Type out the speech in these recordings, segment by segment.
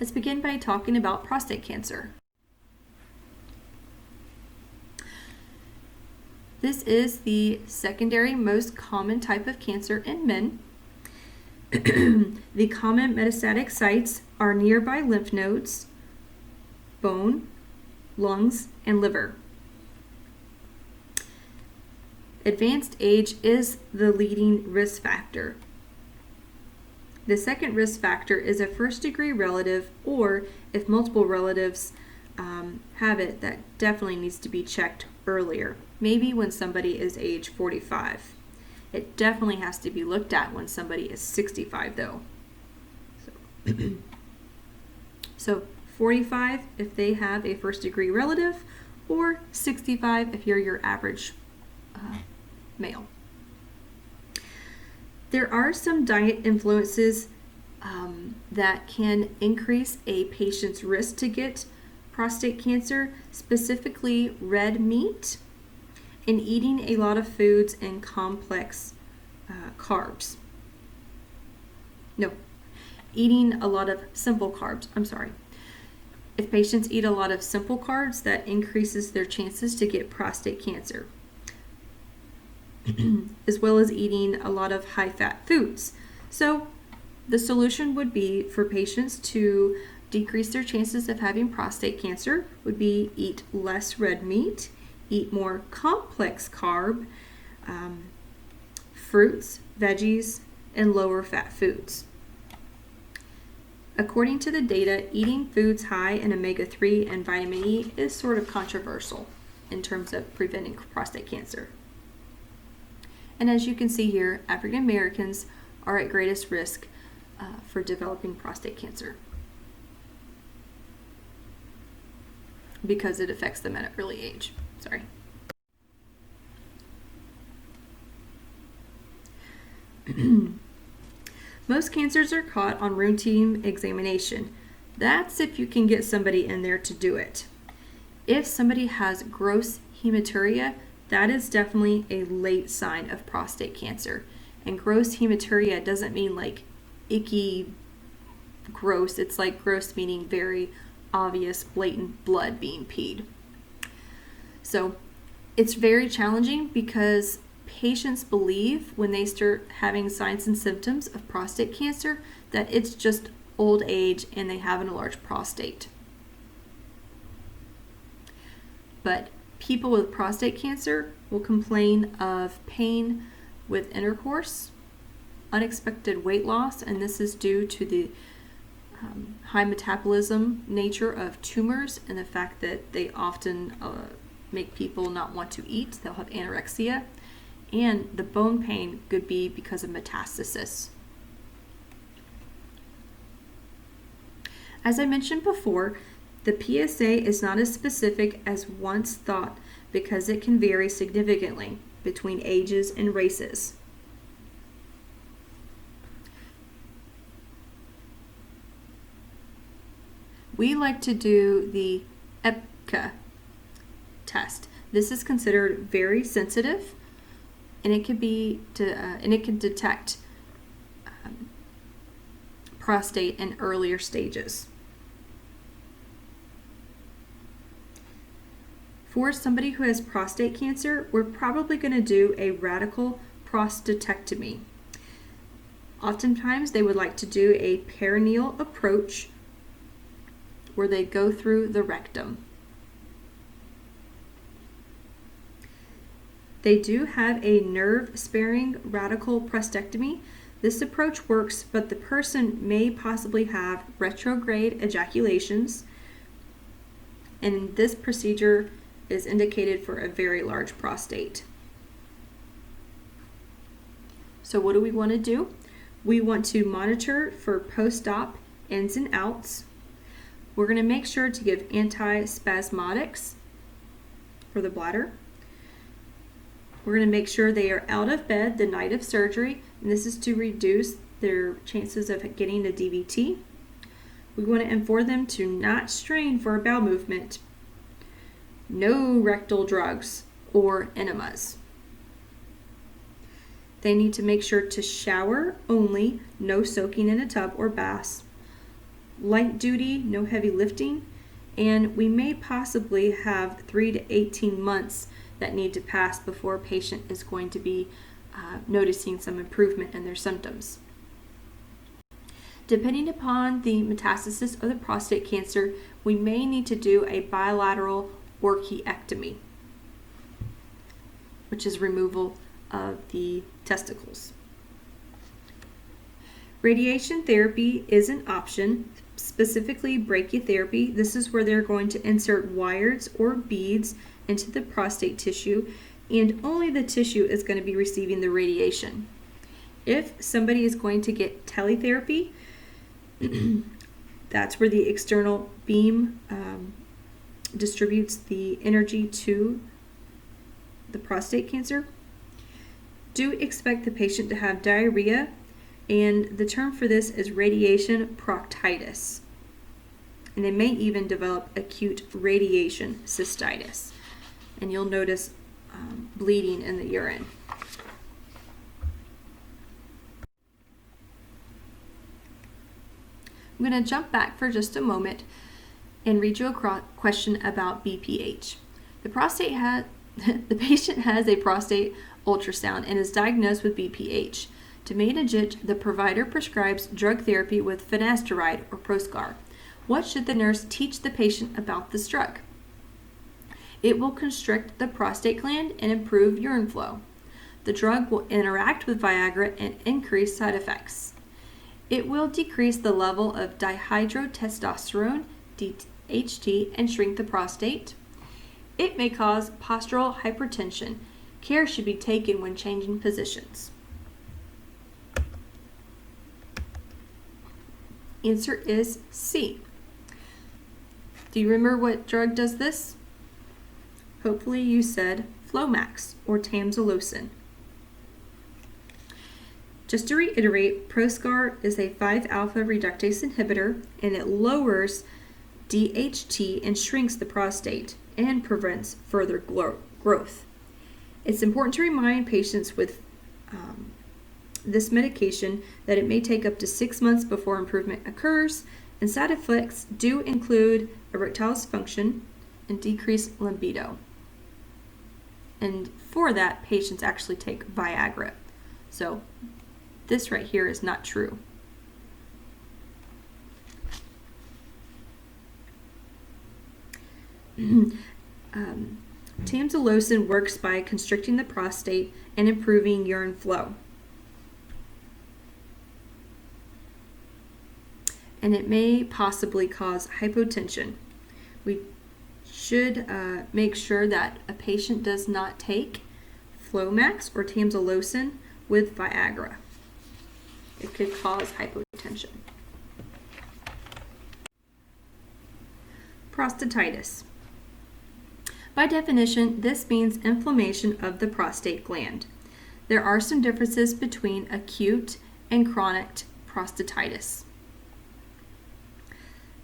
Let's begin by talking about prostate cancer. This is the secondary most common type of cancer in men. The common metastatic sites are nearby lymph nodes, bone, lungs, and liver. Advanced age is the leading risk factor. The second risk factor is a first-degree relative, or if multiple relatives have it, that definitely needs to be checked earlier. Maybe when somebody is age 45. It definitely has to be looked at when somebody is 65 though. So 45 if they have a first-degree relative, or 65 if you're your average male. There are some diet influences that can increase a patient's risk to get prostate cancer, specifically red meat and eating a lot of foods and complex carbs. No, eating a lot of simple carbs. I'm sorry. If patients eat a lot of simple carbs, that increases their chances to get prostate cancer. As well as eating a lot of high-fat foods. So the solution would be for patients to decrease their chances of having prostate cancer would be eat less red meat, eat more complex carb, fruits, veggies, and lower fat foods. According to the data, eating foods high in omega-3 and vitamin E is sort of controversial in terms of preventing prostate cancer. And as you can see here, African Americans are at greatest risk for developing prostate cancer because it affects them at an early age. Sorry. Most cancers are caught on routine examination. That's if you can get somebody in there to do it. If somebody has gross hematuria, that is definitely a late sign of prostate cancer. And gross hematuria doesn't mean like icky, gross. It's like gross meaning very obvious, blatant blood being peed. So it's very challenging because patients believe when they start having signs and symptoms of prostate cancer that it's just old age and they have an enlarged prostate. But people with prostate cancer will complain of pain with intercourse, unexpected weight loss, and this is due to the high metabolism nature of tumors and the fact that they often make people not want to eat. They'll have anorexia, and the bone pain could be because of metastasis. As I mentioned before, the PSA is not as specific as once thought because it can vary significantly between ages and races. We like to do the EPCA test. This is considered very sensitive, and it can detect prostate in earlier stages. For somebody who has prostate cancer, we're probably going to do a radical prostatectomy. Oftentimes, they would like to do a perineal approach where they go through the rectum. They do have a nerve-sparing radical prostatectomy. This approach works, but the person may possibly have retrograde ejaculations, and this procedure is indicated for a very large prostate. So what do we want to do? We want to monitor for post-op ins and outs. We're going to make sure to give antispasmodics for the bladder. We're going to make sure they are out of bed the night of surgery, and this is to reduce their chances of getting a DVT. We want to inform them to not strain for a bowel movement. No rectal drugs or enemas. They need to make sure to shower only, no soaking in a tub or bath. light duty, no heavy lifting, and we may possibly have 3 to 18 months that need to pass before a patient is going to be noticing some improvement in their symptoms. Depending upon the metastasis of the prostate cancer, we may need to do a bilateral orchiectomy, which is removal of the testicles. Radiation therapy is an option, specifically brachytherapy. This is where they're going to insert wires or beads into the prostate tissue, and only the tissue is going to be receiving the radiation. If somebody is going to get teletherapy, that's where the external beam distributes the energy to the prostate cancer. Do expect the patient to have diarrhea, and the term for this is radiation proctitis. And they may even develop acute radiation cystitis. And you'll notice bleeding in the urine. I'm going to jump back for just a moment and read you a question about BPH. The patient has a prostate ultrasound and is diagnosed with BPH. To manage it, the provider prescribes drug therapy with finasteride or Proscar. What should the nurse teach the patient about this drug? It will constrict the prostate gland and improve urine flow. The drug will interact with Viagra and increase side effects. It will decrease the level of dihydrotestosterone, DHT, and shrink the prostate. It may cause postural hypertension. Care should be taken when changing positions. Answer is C. Do you remember what drug does this? Hopefully you said Flomax or tamsulosin. Just to reiterate, Proscar is a 5-alpha reductase inhibitor, and it lowers DHT and shrinks the prostate and prevents further growth. It's important to remind patients with this medication that it may take up to 6 months before improvement occurs, and side effects do include erectile dysfunction and decreased libido. And for that, patients actually take Viagra. So this right here is not true. Tamsulosin works by constricting the prostate and improving urine flow. And it may possibly cause hypotension. We should make sure that a patient does not take Flomax or tamsulosin with Viagra. It could cause hypotension. Prostatitis. By definition, this means inflammation of the prostate gland. There are some differences between acute and chronic prostatitis.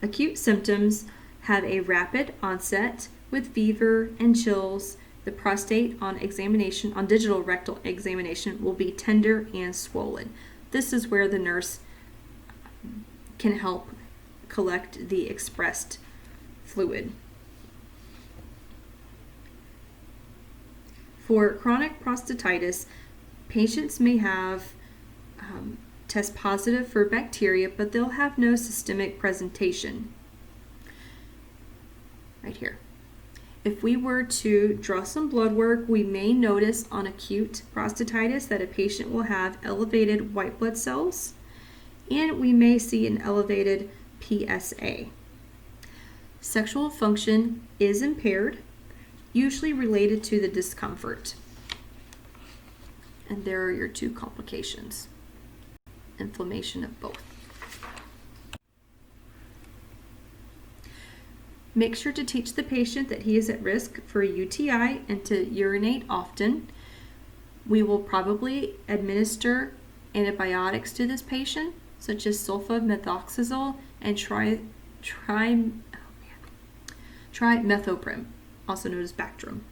Acute symptoms have a rapid onset with fever and chills. The prostate on examination, on digital rectal examination, will be tender and swollen. This is where the nurse can help collect the expressed fluid. For chronic prostatitis, patients may have test positive for bacteria, but they'll have no systemic presentation. Right here. If we were to draw some blood work, we may notice on acute prostatitis that a patient will have elevated white blood cells, and we may see an elevated PSA. Sexual function is impaired, usually related to the discomfort. And there are your two complications. Inflammation of both. Make sure to teach the patient that he is at risk for a UTI and to urinate often. We will probably administer antibiotics to this patient, such as sulfamethoxazole and trimethoprim, also known as Bactrim.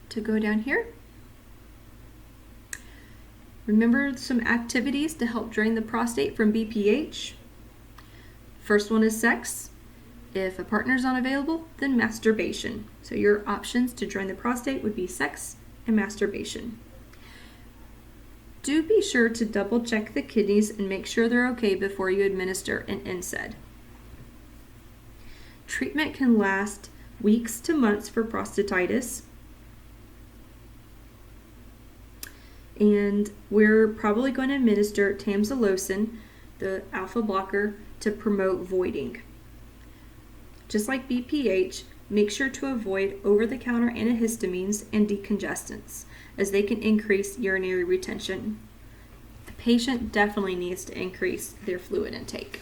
To go down here, Remember some activities to help drain the prostate from BPH. First one is sex. If a partner's unavailable, then masturbation. So your options to drain the prostate would be sex and masturbation. Do be sure to double check the kidneys and make sure they're okay before you administer an NSAID. Treatment can last weeks to months for prostatitis. And we're probably going to administer tamsulosin, the alpha blocker, to promote voiding. Just like BPH, make sure to avoid over-the-counter antihistamines and decongestants, as they can increase urinary retention. The patient definitely needs to increase their fluid intake.